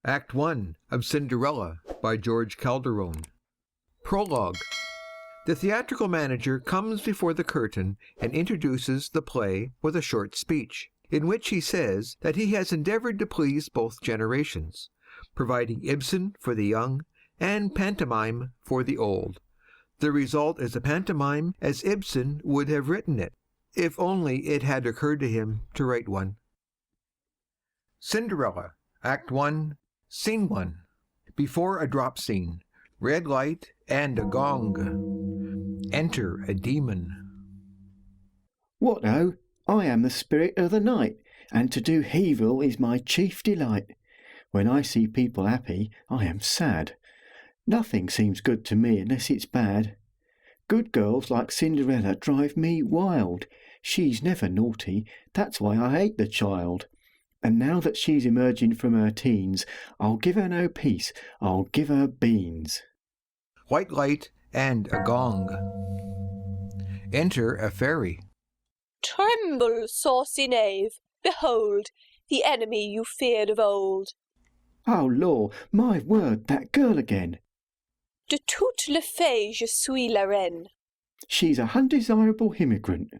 Act 1 of Cinderella by George Calderon. Prologue. The theatrical manager comes before the curtain and introduces the play with a short speech, in which he says that he has endeavored to please both generations, providing Ibsen for the young and pantomime for the old. The result is a pantomime as Ibsen would have written it, if only it had occurred to him to write one. Cinderella, Act 1, Scene 1. Before a drop scene. Red light and a gong. Enter a demon. What ho! I am the spirit of the night, and to do evil is my chief delight. When I see people happy, I am sad. Nothing seems good to me unless it's bad. Good girls like Cinderella drive me wild. She's never naughty, that's why I hate the child. And now that she's emerging from her teens, I'll give her no peace, I'll give her beans. White light and a gong. Enter a fairy. Tremble, saucy knave! Behold, the enemy you feared of old. Oh, law, my word, that girl again. De toute le fait je suis la reine. She's a undesirable immigrant.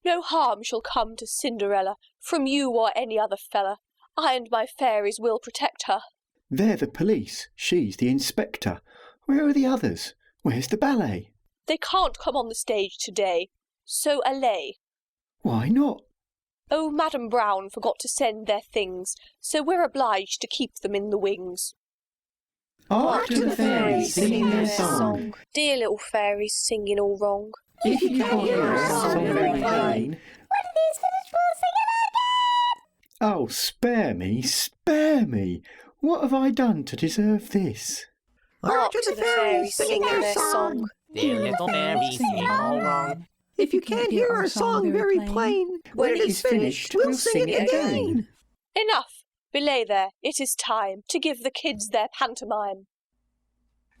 No harm shall come to Cinderella from you or any other fella. I and my fairies will protect her. They're the police, she's the inspector. Where are the others? Where's the ballet? They can't come on the stage today, so allay. Why not? Oh, Madam Brown forgot to send their things, so we're obliged to keep them in the wings. Off to the fairies singing their song. Dear little fairies singing all wrong. If you can't hear a song very plain, when it is finished, we'll sing it again! oh, spare me, spare me! What have I done to deserve this? Hark to the fairies singing their song. Dear little fairies singing all wrong. If you can't hear our song very plain, when it is finished, we'll sing it again. Enough! Belay there, it is time to give the kids their pantomime.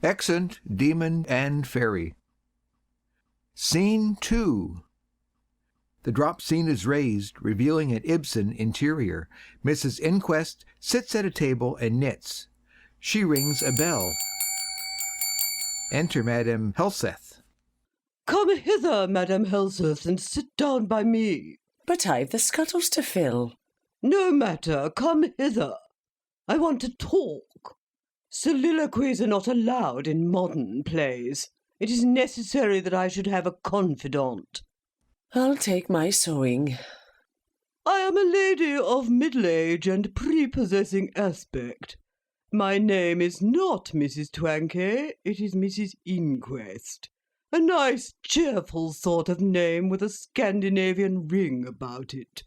Exeunt, demon and fairy. Scene 2. The drop scene is raised, revealing an Ibsen interior. Mrs. Inquest sits at a table and knits. She rings a bell. Enter Madam Helseth. Come hither, Madam Helseth, and sit down by me. But I've the scuttles to fill. No matter, come hither. I want to talk. Soliloquies are not allowed in modern plays. It is necessary that I should have a confidant. I'll take my sewing. I am a lady of middle age and prepossessing aspect. My name is not Mrs. Twankey, it is Mrs. Inquest. A nice, cheerful sort of name with a Scandinavian ring about it.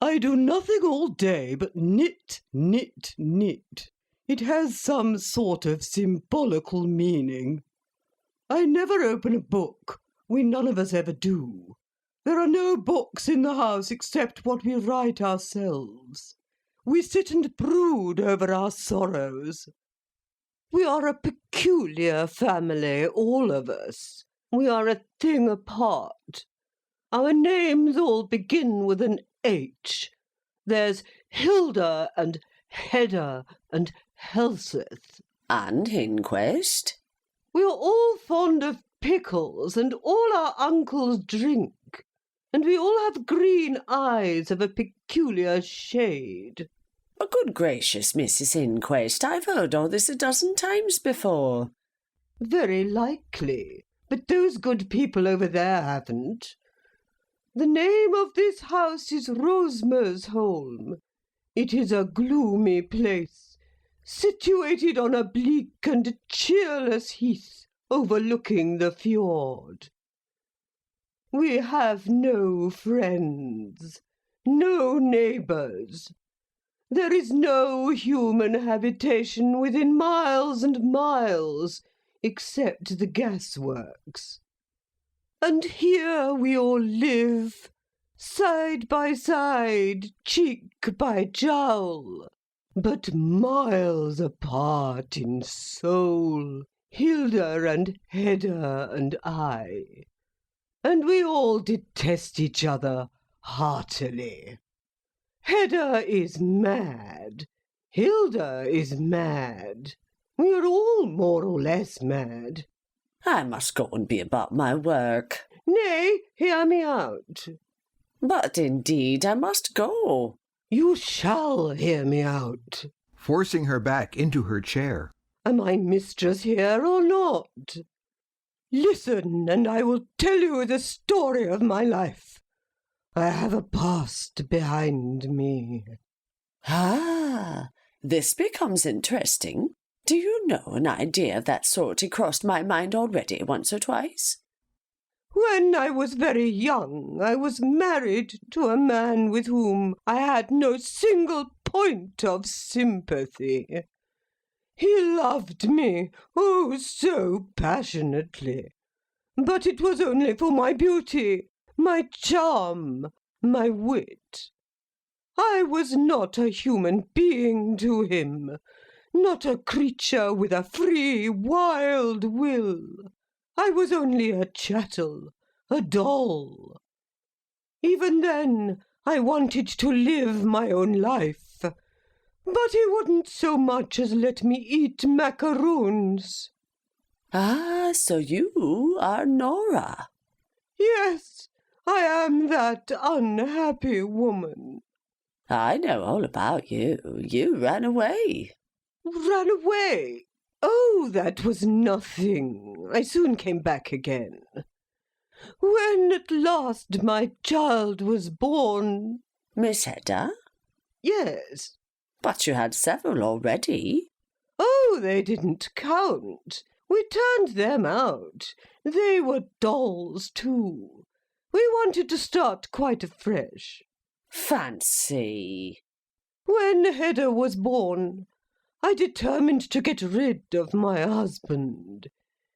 I do nothing all day but knit, knit, knit. It has some sort of symbolical meaning. I never open a book. We none of us ever do. There are no books in the house except what we write ourselves. We sit and brood over our sorrows. We are a peculiar family, all of us. We are a thing apart. Our names all begin with an H. There's Hilda and Hedda and Helseth. And Inquest. We are all fond of pickles, and all our uncles drink, and we all have green eyes of a peculiar shade. Oh, good gracious, Mrs. Inquest, I've heard all this a dozen times before. Very likely, but those good people over there haven't. The name of this house is Rosemersholm. It is a gloomy place, situated on a bleak and cheerless heath overlooking the fjord. We have no friends, no neighbours. There is no human habitation within miles and miles, except the gasworks. And here we all live, side by side, cheek by jowl, but miles apart in soul, Hilda and Hedda and I. And we all detest each other heartily. Hedda is mad. Hilda is mad. We are all more or less mad. I must go and be about my work. Nay, hear me out. But indeed I must go. You shall hear me out. Forcing her back into her chair. Am I mistress here or not? Listen, and I will tell you the story of my life. I have a past behind me. Ah, this becomes interesting. Do you know an idea of that sort had crossed my mind already once or twice? When I was very young, I was married to a man with whom I had no single point of sympathy. He loved me, oh, so passionately. But it was only for my beauty, my charm, my wit. I was not a human being to him, not a creature with a free, wild will. I was only a chattel, a doll. Even then, I wanted to live my own life, but he wouldn't so much as let me eat macaroons. Ah, so you are Nora. Yes, I am that unhappy woman. I know all about you. You ran away. Ran away? Oh, that was nothing. I soon came back again. When at last my child was born... Miss Hedda? Yes. But you had several already. Oh, they didn't count. We turned them out. They were dolls, too. We wanted to start quite afresh. Fancy. When Hedda was born, I determined to get rid of my husband.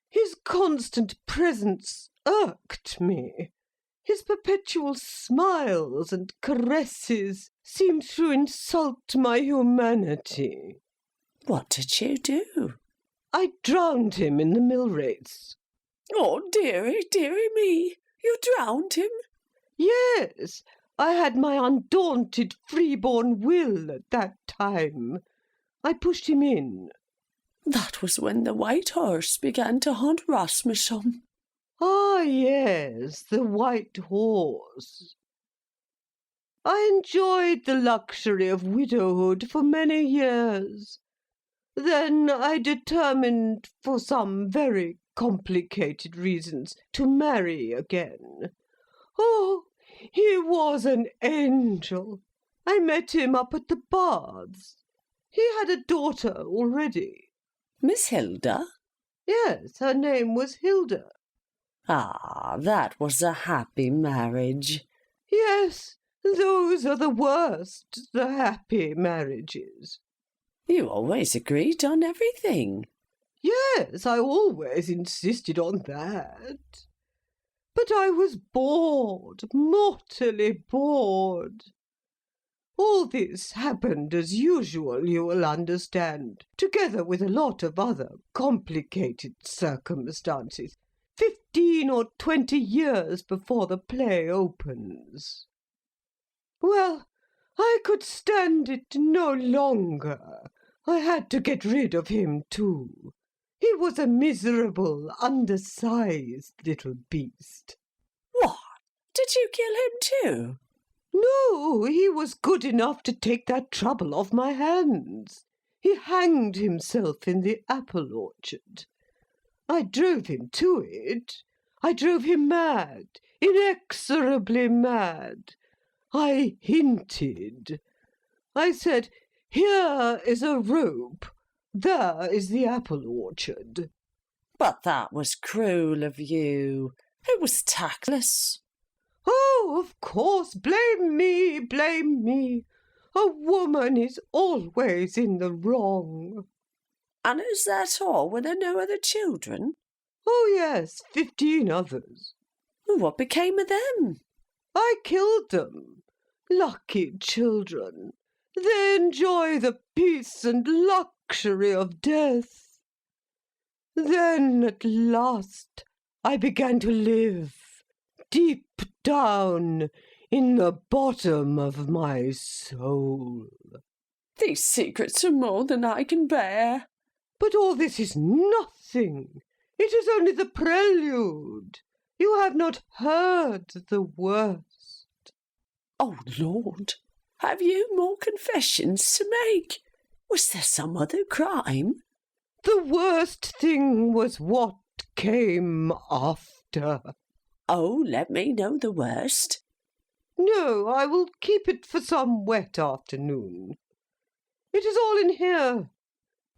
His constant presence irked me. His perpetual smiles and caresses seemed to insult my humanity. What did you do? I drowned him in the mill race. Oh, dearie, dearie me. You drowned him? Yes, I had my undaunted freeborn will at that time. I pushed him in. That was when the white horse began to haunt Rasmussen. Ah, yes, the white horse. I enjoyed the luxury of widowhood for many years. Then I determined, for some very complicated reasons, to marry again. Oh, he was an angel. I met him up at the baths. He had a daughter already. Miss Hilda? Yes, her name was Hilda. Ah, that was a happy marriage. Yes, those are the worst, the happy marriages. You always agreed on everything. Yes, I always insisted on that. But I was bored, mortally bored. All this happened as usual, you will understand, together with a lot of other complicated circumstances, 15 or 20 years before the play opens. Well, I could stand it no longer. I had to get rid of him too. He was a miserable, undersized little beast. What? Did you kill him too? No, he was good enough to take that trouble off my hands. He hanged himself in the apple orchard. I drove him to it. I drove him mad, inexorably mad. I hinted. I said, "Here is a rope. There is the apple orchard." But that was cruel of you. It was tactless. Oh, of course, blame me, blame me. A woman is always in the wrong. And is that all? Were there no other children? Oh, yes, 15 others. What became of them? I killed them. Lucky children. They enjoy the peace and luxury of death. Then, at last, I began to live, deep down in the bottom of my soul. These secrets are more than I can bear. But all this is nothing. It is only the prelude. You have not heard the worst. Oh, Lord, have you more confessions to make? Was there some other crime? The worst thing was what came after. Oh, let me know the worst. No, I will keep it for some wet afternoon. It is all in here.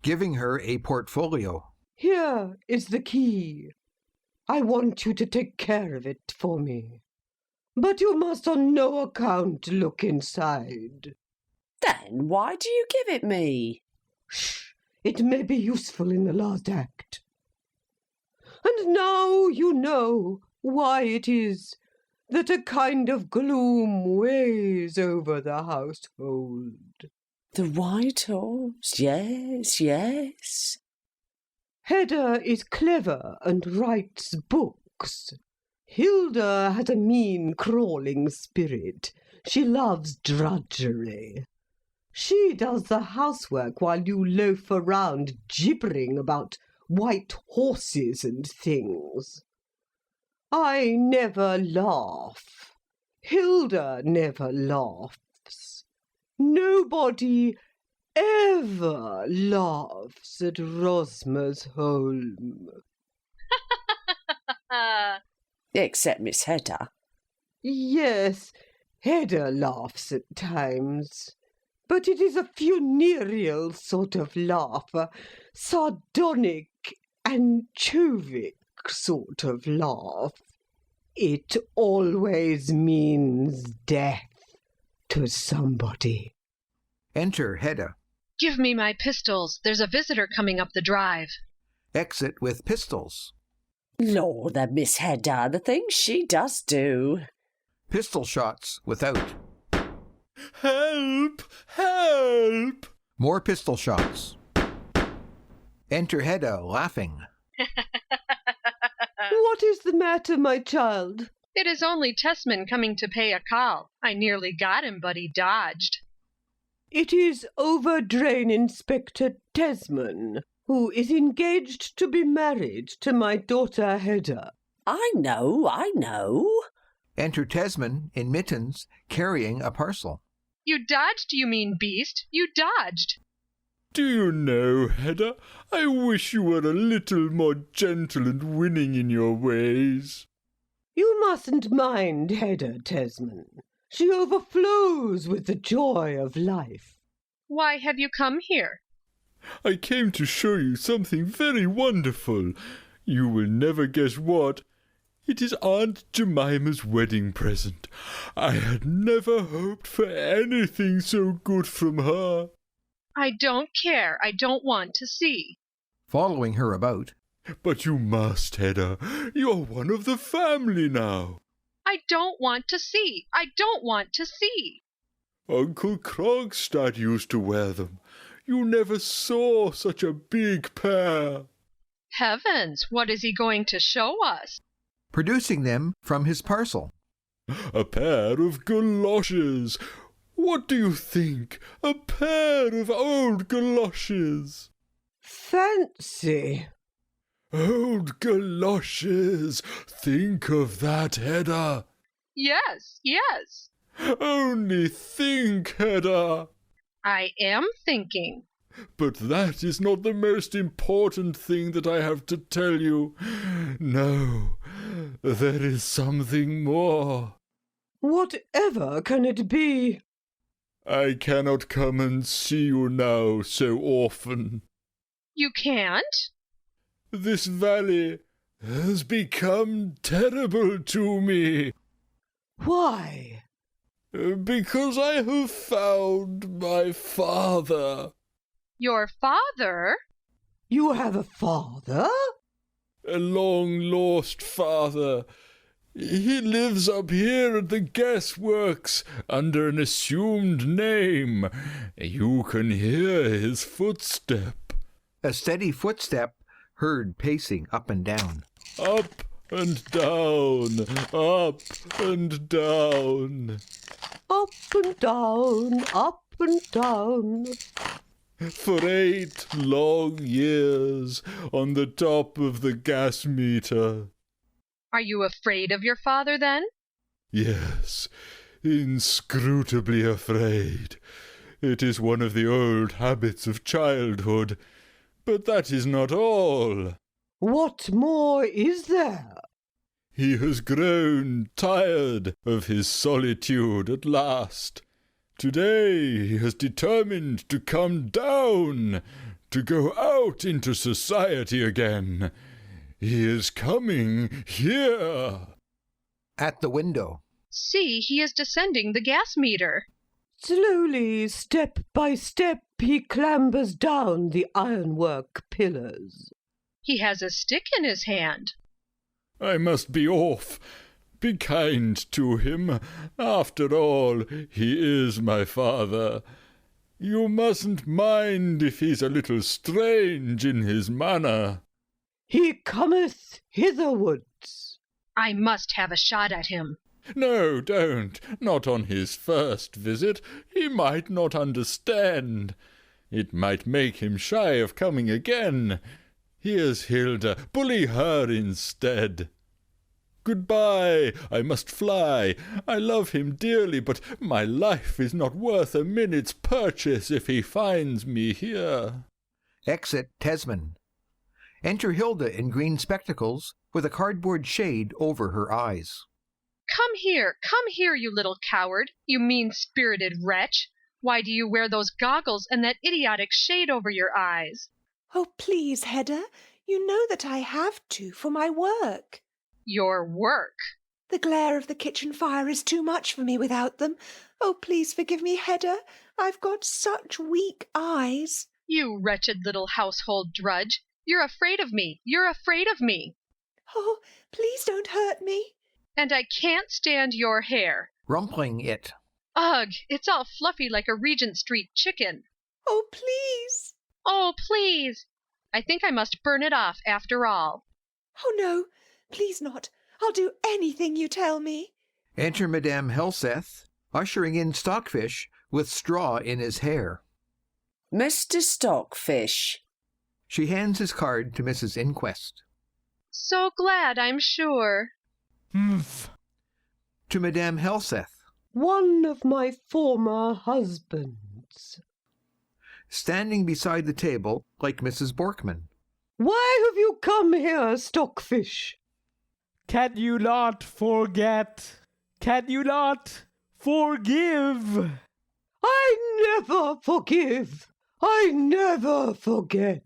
Giving her a portfolio. Here is the key. I want you to take care of it for me. But you must on no account look inside. Then why do you give it me? Shh! It may be useful in the last act. And now you know why it is that a kind of gloom weighs over the household. The White Horse, yes, yes. Hedda is clever and writes books. Hilda has a mean, crawling spirit. She loves drudgery. She does the housework while you loaf around gibbering about white horses and things. I never laugh. Hilda never laughs. Nobody ever laughs at Rosmersholm. Except Miss Hedda. Yes, Hedda laughs at times. But it is a funereal sort of laugh, a sardonic, anchovic sort of laugh. It always means death to somebody. Enter Hedda. Give me my pistols. There's a visitor coming up the drive. Exit with pistols. Lord, that Miss Hedda, the things she does do. Pistol shots without. Help! Help! More pistol shots. Enter Hedda, laughing. What is the matter, my child? It is only Tesman coming to pay a call. I nearly got him, but he dodged. It is Overdrain Inspector Tesman, who is engaged to be married to my daughter Hedda. I know. Enter Tesman in mittens, carrying a parcel. You dodged, you mean beast. You dodged. Do you know, Hedda, I wish you were a little more gentle and winning in your ways. You mustn't mind Hedda, Tesman. She overflows with the joy of life. Why have you come here? I came to show you something very wonderful. You will never guess what. It is Aunt Jemima's wedding present. I had never hoped for anything so good from her. I don't care. I don't want to see. Following her about. But you must, Hedda. You're one of the family now. I don't want to see. I don't want to see. Uncle Krogstad used to wear them. You never saw such a big pair. Heavens, what is he going to show us? Producing them from his parcel. A pair of galoshes. What do you think? A pair of old galoshes. Fancy. Old galoshes. Think of that, Hedda. Yes, yes. Only think, Hedda. I am thinking. But that is not the most important thing that I have to tell you. No, there is something more. Whatever can it be? I cannot come and see you now so often. You can't? This valley has become terrible to me. Why? Because I have found my father. Your father? You have a father? A long-lost father. He lives up here at the gasworks under an assumed name. You can hear his footstep. A steady footstep heard pacing up and down. Up and down, up and down. Up and down, up and down. For 8 long years on the top of the gas meter. Are you afraid of your father, then? Yes, inscrutably afraid. It is one of the old habits of childhood. But that is not all. What more is there? He has grown tired of his solitude at last. Today he has determined to come down, to go out into society again. He is coming here. At the window. See, he is descending the gas meter. Slowly, step by step, he clambers down the ironwork pillars. He has a stick in his hand. I must be off. Be kind to him. After all, he is my father. You mustn't mind if he's a little strange in his manner. He cometh hitherwards. I must have a shot at him. No, don't. Not on his first visit. He might not understand. It might make him shy of coming again. Here's Hilda. Bully her instead. Goodbye. I must fly. I love him dearly, but my life is not worth a minute's purchase if he finds me here. Exit Tesman. Enter Hilda in green spectacles with a cardboard shade over her eyes. Come here, you little coward, you mean-spirited wretch. Why do you wear those goggles and that idiotic shade over your eyes? Oh, please, Hedda, you know that I have to for my work. Your work? The glare of the kitchen fire is too much for me without them. Oh, please forgive me, Hedda. I've got such weak eyes. You wretched little household drudge. You're afraid of me. You're afraid of me. Oh, please don't hurt me. And I can't stand your hair. Rumpling it. Ugh, it's all fluffy like a Regent Street chicken. Oh, please. Oh, please. I think I must burn it off after all. Oh, no, please not. I'll do anything you tell me. Enter Madam Helseth, ushering in Stockfish with straw in his hair. Mr. Stockfish. She hands his card to Mrs. Inquest. So glad, I'm sure. Humph. To Madam Helseth. One of my former husbands. Standing beside the table like Mrs. Borkman. Why have you come here, Stockfish? Can you not forget? Can you not forgive? I never forgive. I never forget.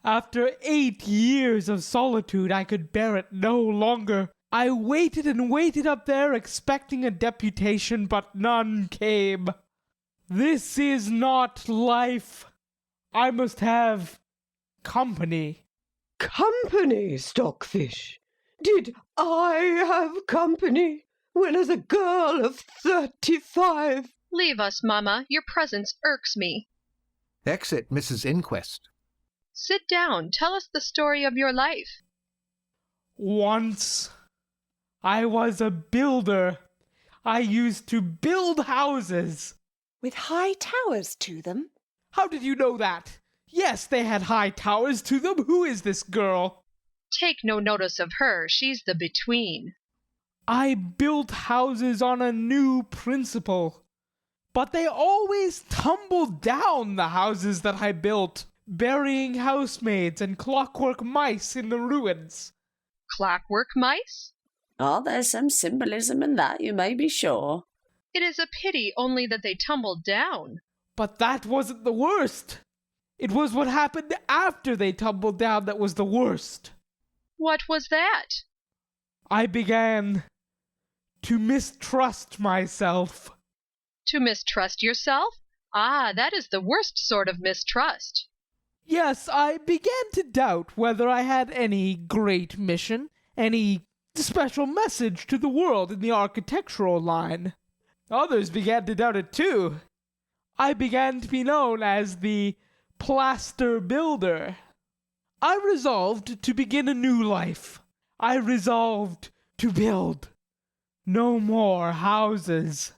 After 8 years of solitude, I could bear it no longer. I waited and waited up there, expecting a deputation, but none came. This is not life. I must have company. Company, Stockfish? Did I have company when as a girl of 35? Leave us, Mamma. Your presence irks me. Exit Mrs. Inquest. Sit down. Tell us the story of your life. Once, I was a builder. I used to build houses. With high towers to them? How did you know that? Yes, they had high towers to them. Who is this girl? Take no notice of her. She's the between. I built houses on a new principle. But they always tumbled down, the houses that I built, burying housemaids and clockwork mice in the ruins. Clockwork mice? Oh, there's some symbolism in that, you may be sure. It is a pity only that they tumbled down. But that wasn't the worst. It was what happened after they tumbled down that was the worst. What was that? I began to mistrust myself. To mistrust yourself? Ah, that is the worst sort of mistrust. Yes, I began to doubt whether I had any great mission, any special message to the world in the architectural line. Others began to doubt it too. I began to be known as the plaster builder. I resolved to begin a new life. I resolved to build no more houses.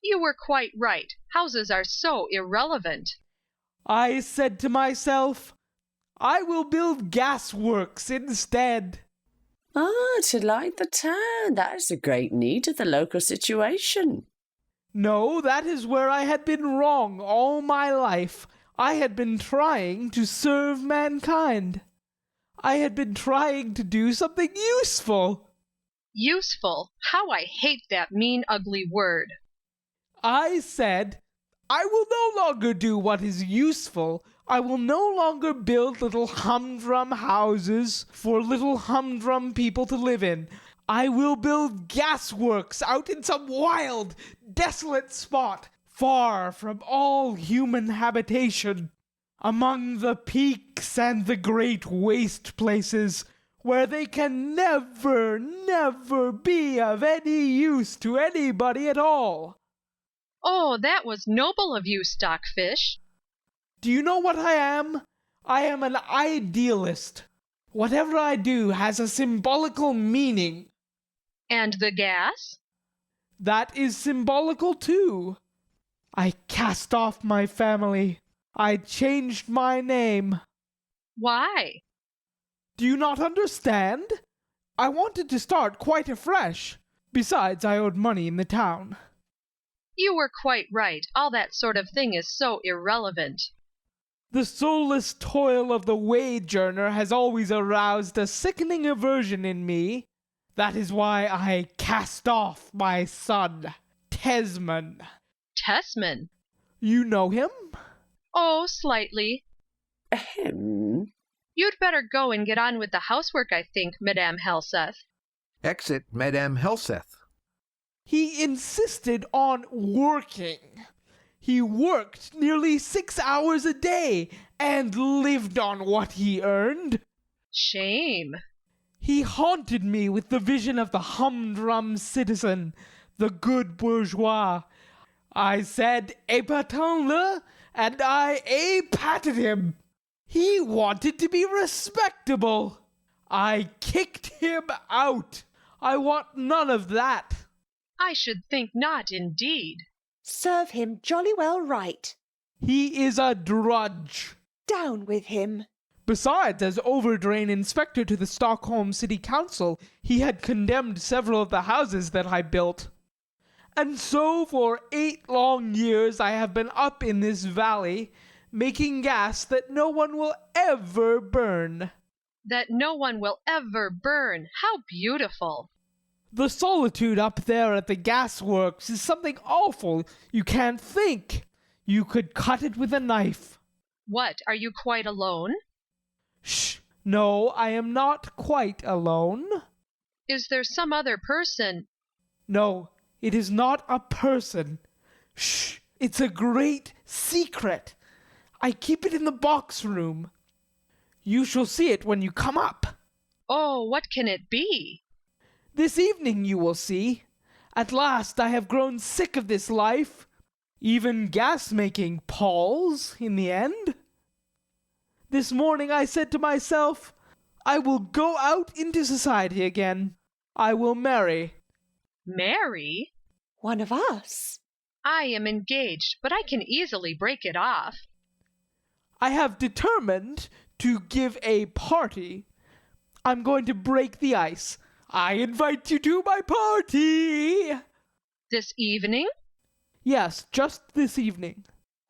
You were quite right. Houses are so irrelevant. I said to myself, I will build gasworks instead. Ah, to light the town. That is a great need of the local situation. No, that is where I had been wrong all my life. I had been trying to serve mankind. I had been trying to do something useful. Useful? How I hate that mean, ugly word. I said, I will no longer do what is useful. I will no longer build little humdrum houses for little humdrum people to live in. I will build gasworks out in some wild, desolate spot, far from all human habitation, among the peaks and the great waste places, where they can never, never be of any use to anybody at all. Oh, that was noble of you, Stockfish. Do you know what I am? I am an idealist. Whatever I do has a symbolical meaning. And the gas? That is symbolical too. I cast off my family. I changed my name. Why? Do you not understand? I wanted to start quite afresh. Besides, I owed money in the town. You were quite right. All that sort of thing is so irrelevant. The soulless toil of the wage earner has always aroused a sickening aversion in me. That is why I cast off my son, Tesman. Tesman? You know him? Oh, slightly. Ahem. You'd better go and get on with the housework, I think, Madam Helseth. Exit Madam Helseth. He insisted on working. He worked nearly 6 hours a day and lived on what he earned. Shame. He haunted me with the vision of the humdrum citizen, the good bourgeois. I said, "Épatant-le," and I patted him. He wanted to be respectable. I kicked him out. I want none of that. I should think not, indeed. Serve him jolly well right. He is a drudge. Down with him. Besides, as overdrain inspector to the Stockholm City Council, he had condemned several of the houses that I built. And so for 8 long years I have been up in this valley, making gas that no one will ever burn. That no one will ever burn. How beautiful. The solitude up there at the gasworks is something awful. You can't think. You could cut it with a knife. What, are you quite alone? Shh! No, I am not quite alone. Is there some other person? No, it is not a person. Shh! It's a great secret. I keep it in the box room. You shall see it when you come up. Oh, what can it be? This evening you will see. At last I have grown sick of this life. Even gas-making palls in the end. This morning I said to myself, I will go out into society again. I will marry. Marry? One of us. I am engaged, but I can easily break it off. I have determined to give a party. I'm going to break the ice. I invite you to my party. This evening? Yes, just this evening.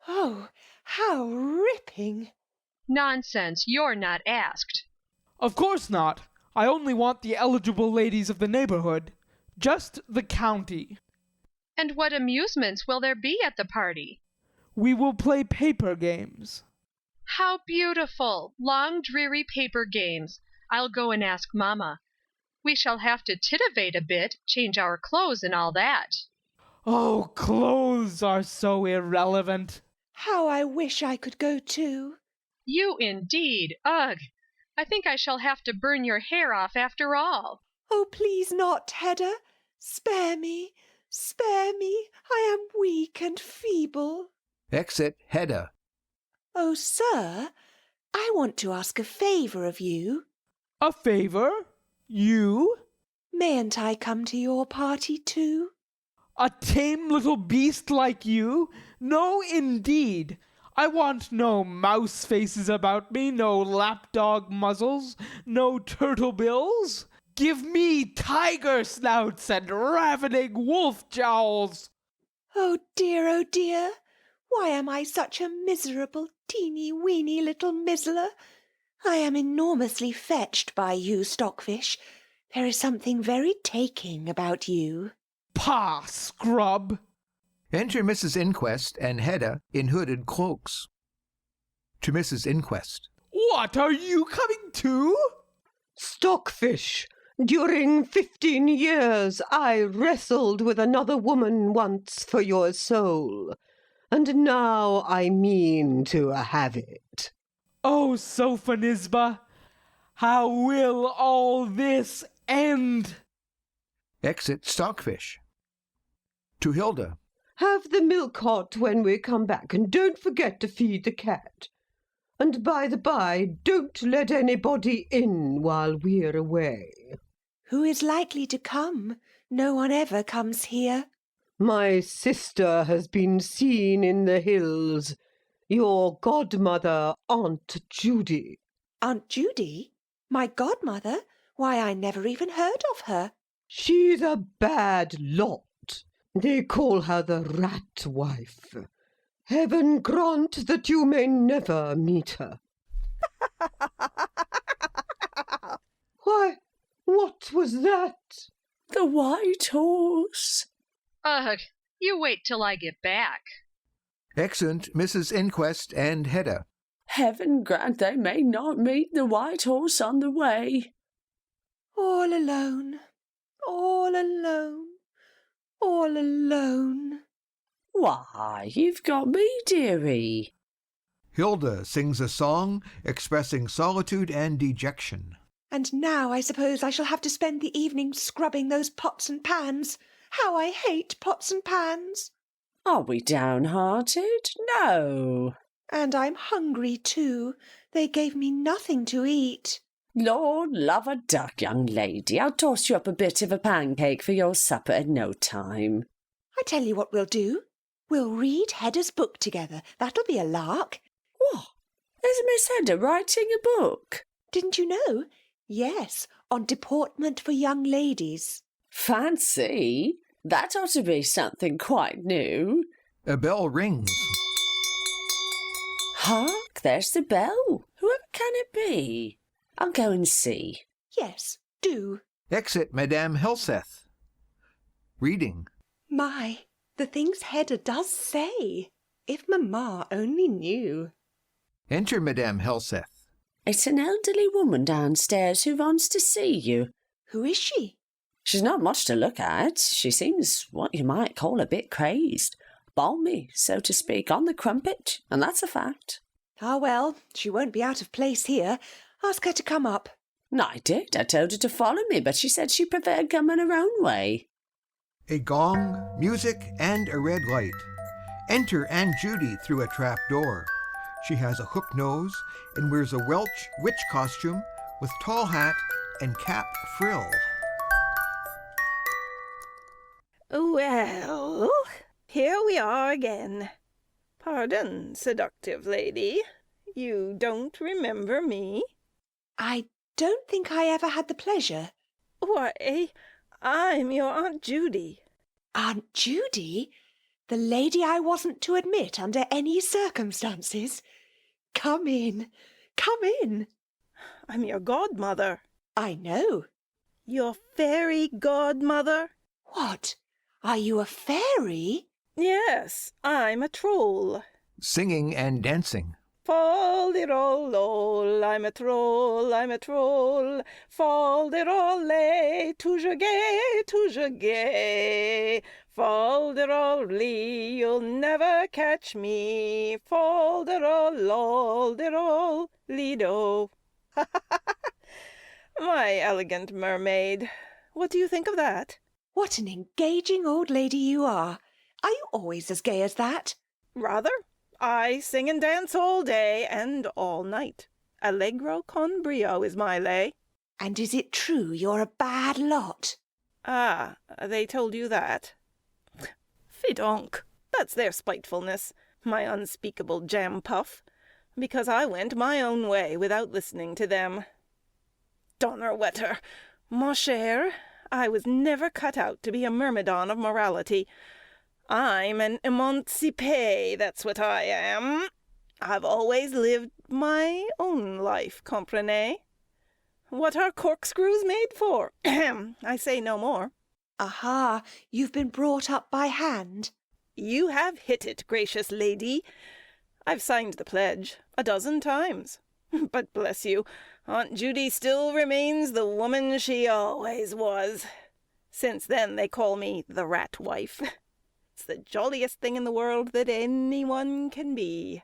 Oh, how ripping. Nonsense, you're not asked. Of course not. I only want the eligible ladies of the neighborhood. Just the county. And what amusements will there be at the party? We will play paper games. How beautiful! Long, dreary paper games. I'll go and ask Mamma. We shall have to titivate a bit, change our clothes and all that. Oh, clothes are so irrelevant. How I wish I could go too. You indeed. Ugh! I think I shall have to burn your hair off after all. Oh, please not, Hedda. Spare me. Spare me. I am weak and feeble. Exit Hedda. Oh, sir, I want to ask a favour of you. A favour? You? Mayn't I come to your party too? A tame little beast like you? No, indeed. I want no mouse faces about me, no lapdog muzzles, no turtle bills. Give me tiger snouts and ravening wolf jowls. Oh dear, why am I such a miserable, teeny-weeny little mizzler? I am enormously fetched by you, Stockfish. There is something very taking about you. Pah, scrub! Enter Mrs. Inquest and Hedda in hooded cloaks. To Mrs. Inquest. What, are you coming too? Stockfish, during 15 years I wrestled with another woman once for your soul, and now I mean to have it. Oh, Sophonisba, how will all this end? Exit Stockfish. To Hilda. Have the milk hot when we come back, and don't forget to feed the cat. And by the by, don't let anybody in while we're away. Who is likely to come? No one ever comes here. My sister has been seen in the hills. Your godmother, Aunt Judy. Aunt Judy? My godmother? Why, I never even heard of her. She's a bad lot. They call her the rat wife. Heaven grant that you may never meet her. Why, what was that? The white horse. Ugh, you wait till I get back. Exeunt Mrs. Inquest and Hedda. Heaven grant they may not meet the white horse on the way. All alone, all alone, all alone. Why, you've got me, dearie. Hilda sings a song expressing solitude and dejection. And now I suppose I shall have to spend the evening scrubbing those pots and pans. How I hate pots and pans. Are we downhearted? No. And I'm hungry too. They gave me nothing to eat. Lord love a duck, young lady. I'll toss you up a bit of a pancake for your supper in no time. I tell you what we'll do. We'll read Hedda's book together. That'll be a lark. What? Is Miss Hedda writing a book? Didn't you know? Yes, on deportment for young ladies. Fancy. That ought to be something quite new. A bell rings. Hark, there's the bell. Whoever can it be? I'll go and see. Yes, do. Exit Madam Helseth. Reading. My, the things Hedda does say. If Mamma only knew. Enter Madam Helseth. It's an elderly woman downstairs who wants to see you. Who is she? She's not much to look at. She seems what you might call a bit crazed. Balmy, so to speak, on the crumpet, and that's a fact. Ah, well, she won't be out of place here. Ask her to come up. I did. I told her to follow me, but she said she preferred coming her own way. A gong, music, and a red light. Enter Aunt Judy through a trap door. She has a hook nose and wears a Welsh witch costume with tall hat and cap frill. Well, here we are again. Pardon, seductive lady. You don't remember me? I don't think I ever had the pleasure. Why, I'm your Aunt Judy. Aunt Judy? The lady I wasn't to admit under any circumstances? Come in. Come in. I'm your godmother. I know. Your fairy godmother? What? Are you a fairy? Yes, I'm a troll. Singing and dancing. Fol-de-rol-lol, I'm a troll, I'm a troll. Fol-de-rol-lay, toujours gay. Fol-de-rol-lee, you'll never catch me. Fol-de-rol-lol-de-rol, lido. My elegant mermaid. What do you think of that? What an engaging old lady you are. Are you always as gay as that? Rather. I sing and dance all day and all night. Allegro con brio is my lay. And is it true you're a bad lot? Ah, they told you that. Fidonk, that's their spitefulness, my unspeakable jam-puff, because I went my own way without listening to them. Donnerwetter, mon cher, I was never cut out to be a myrmidon of morality. I'm an émancipée, that's what I am. I've always lived my own life, comprenez? What are corkscrews made for? Ahem, I say no more. Aha, you've been brought up by hand. You have hit it, gracious lady. I've signed the pledge 12 times. But bless you, Aunt Judy still remains the woman she always was. Since then they call me the rat wife. It's the jolliest thing in the world that anyone can be.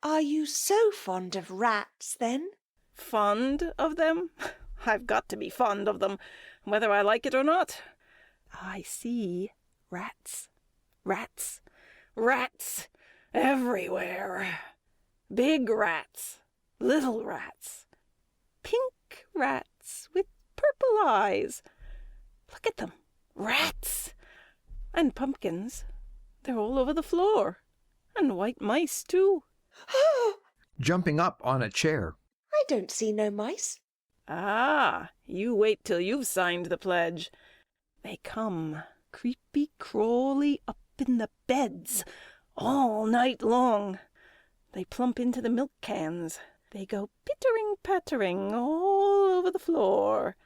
Are you so fond of rats, then? Fond of them? I've got to be fond of them, whether I like it or not. I see rats, rats, rats everywhere. Big rats, little rats, pink rats with purple eyes. Look at them, rats. And pumpkins. They're all over the floor. And white mice, too. Jumping up on a chair. I don't see no mice. Ah, you wait till you've signed the pledge. They come creepy-crawly up in the beds all night long. They plump into the milk cans. They go pittering-pattering all over the floor,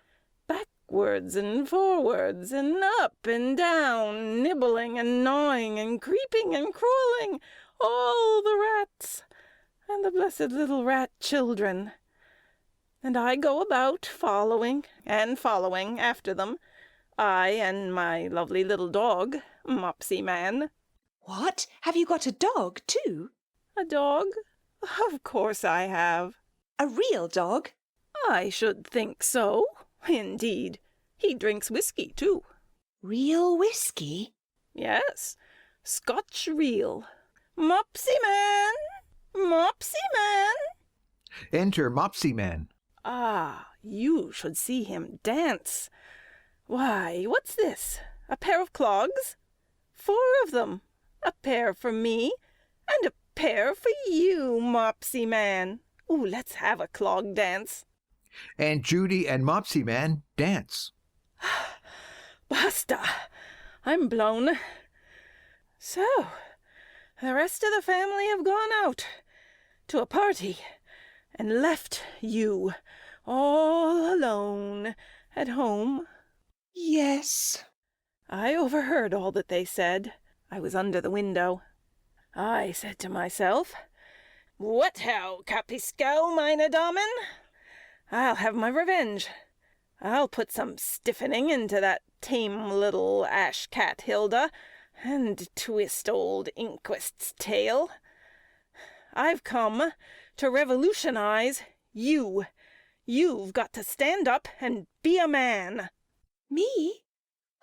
backwards and forwards and up and down, nibbling and gnawing and creeping and crawling, all the rats and the blessed little rat children. And I go about following and following after them, I and my lovely little dog, Mopsyman. What? Have you got a dog, too? A dog? Of course I have. A real dog? I should think so. Indeed. He drinks whiskey, too. Real whiskey? Yes, Scotch real. Mopsyman! Mopsyman! Enter Mopsyman. Ah, you should see him dance. Why, what's this? A pair of clogs? 4 of them. A pair for me, and a pair for you, Mopsyman. Ooh, let's have a clog dance. Aunt Judy and Mopsyman dance. Basta! I'm blown. So, the rest of the family have gone out to a party and left you all alone at home. Yes. I overheard all that they said. I was under the window. I said to myself, "What how, Capisco, meine Damen? I'll have my revenge. I'll put some stiffening into that tame little ash-cat Hilda, and twist old Inquest's tail. I've come to revolutionize you. You've got to stand up and be a man." Me?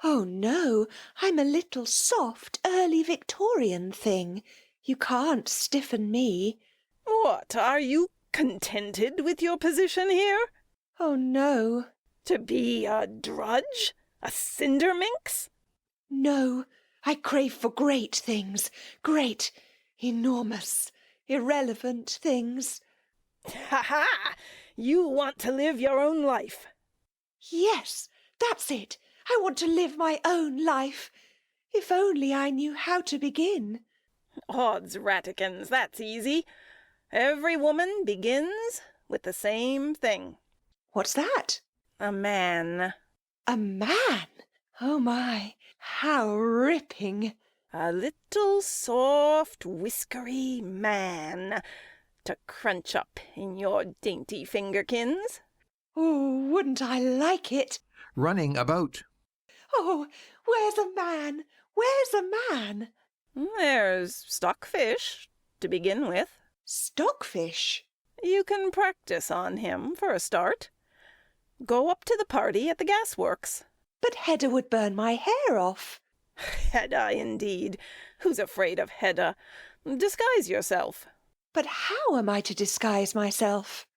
Oh, no, I'm a little soft, early Victorian thing. You can't stiffen me. What, are you contented with your position here? Oh, no. To be a drudge? A cinderminx? No, I crave for great things. Great, enormous, irrelevant things. Ha-ha! You want to live your own life. Yes, that's it. I want to live my own life. If only I knew how to begin. Odds ratikins, that's easy. Every woman begins with the same thing. What's that? A man. A man? Oh, my, how ripping. A little soft, whiskery man to crunch up in your dainty fingerkins. Oh, wouldn't I like it? Running about. Oh, where's a man? Where's a man? There's Stockfish, to begin with. Stockfish? You can practice on him for a start. Go up to the party at the gasworks. But Hedda would burn my hair off. Hedda, indeed. Who's afraid of Hedda? Disguise yourself. But how am I to disguise myself?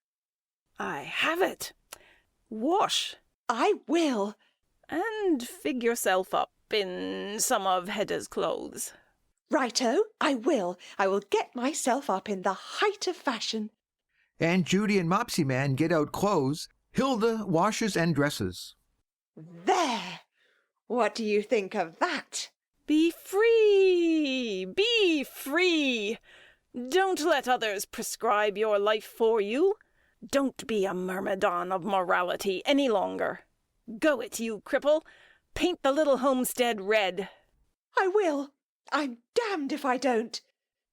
I have it. Wash. I will. And fig yourself up in some of Hedda's clothes. Righto, I will. I will get myself up in the height of fashion. Aunt Judy and Mopsyman get out clothes. Hilda washes and dresses. There! What do you think of that? Be free! Be free! Don't let others prescribe your life for you. Don't be a myrmidon of morality any longer. Go it, you cripple! Paint the little homestead red. I will. I'm damned if I don't.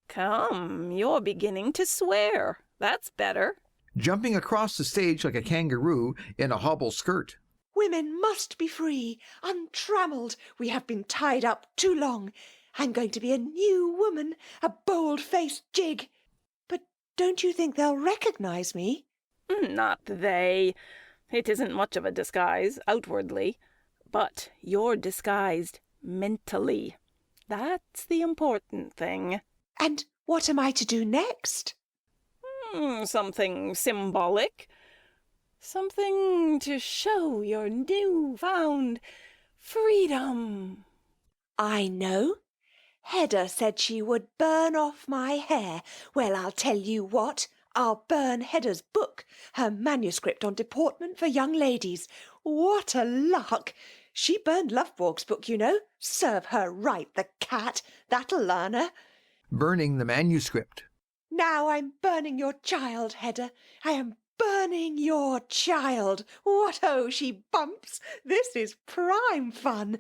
Come, you're beginning to swear. That's better. Jumping across the stage like a kangaroo in a hobble skirt. Women must be free, untrammelled. We have been tied up too long. I'm going to be a new woman, a bold-faced jig. But don't you think they'll recognise me? Not they. It isn't much of a disguise, outwardly. But you're disguised mentally. That's the important thing. And what am I to do next? Something symbolic. Something to show your new-found freedom. I know. Hedda said she would burn off my hair. Well, I'll tell you what. I'll burn Hedda's book, her manuscript on deportment for young ladies. What a lark! She burned Lovborg's book, you know. Serve her right, the cat. That'll learn her. Burning the manuscript. Now I'm burning your child, Hedda. I am burning your child. What-ho, she bumps. This is prime fun.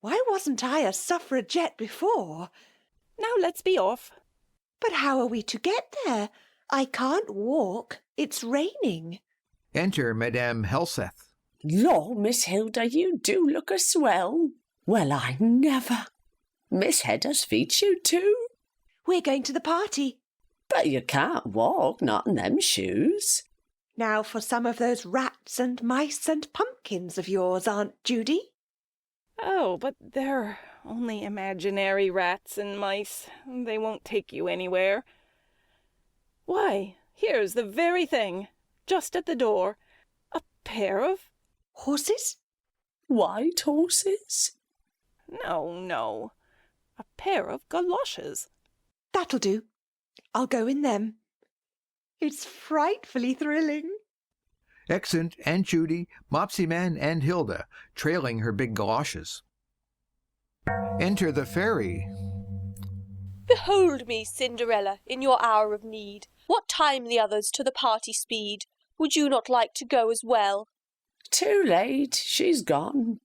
Why wasn't I a suffragette before? Now let's be off. But how are we to get there? I can't walk. It's raining. Enter Madam Helseth. Law, Miss Hilda, you do look a swell. Well, I never. Miss Hedda's feet you too. We're going to the party. But you can't walk, not in them shoes. Now for some of those rats and mice and pumpkins of yours, Aunt Judy. Oh, but they're only imaginary rats and mice. They won't take you anywhere. Why, here's the very thing, just at the door. A pair of... Horses? White horses? No. A pair of galoshes. That'll do. I'll go in them. It's frightfully thrilling. Exeunt Aunt Judy, Mopsyman, and Hilda, trailing her big galoshes. Enter the fairy. Behold me, Cinderella, in your hour of need. What time the others to the party speed? Would you not like to go as well? Too late, she's gone.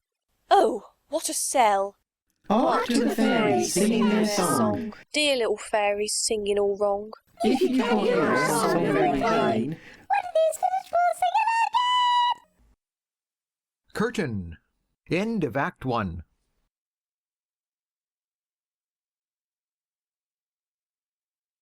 Oh, what a sell! Hark to the fairies singing their song. Dear little fairies singing all wrong. If you can't hear a song very plain, Curtain. End of Act 1.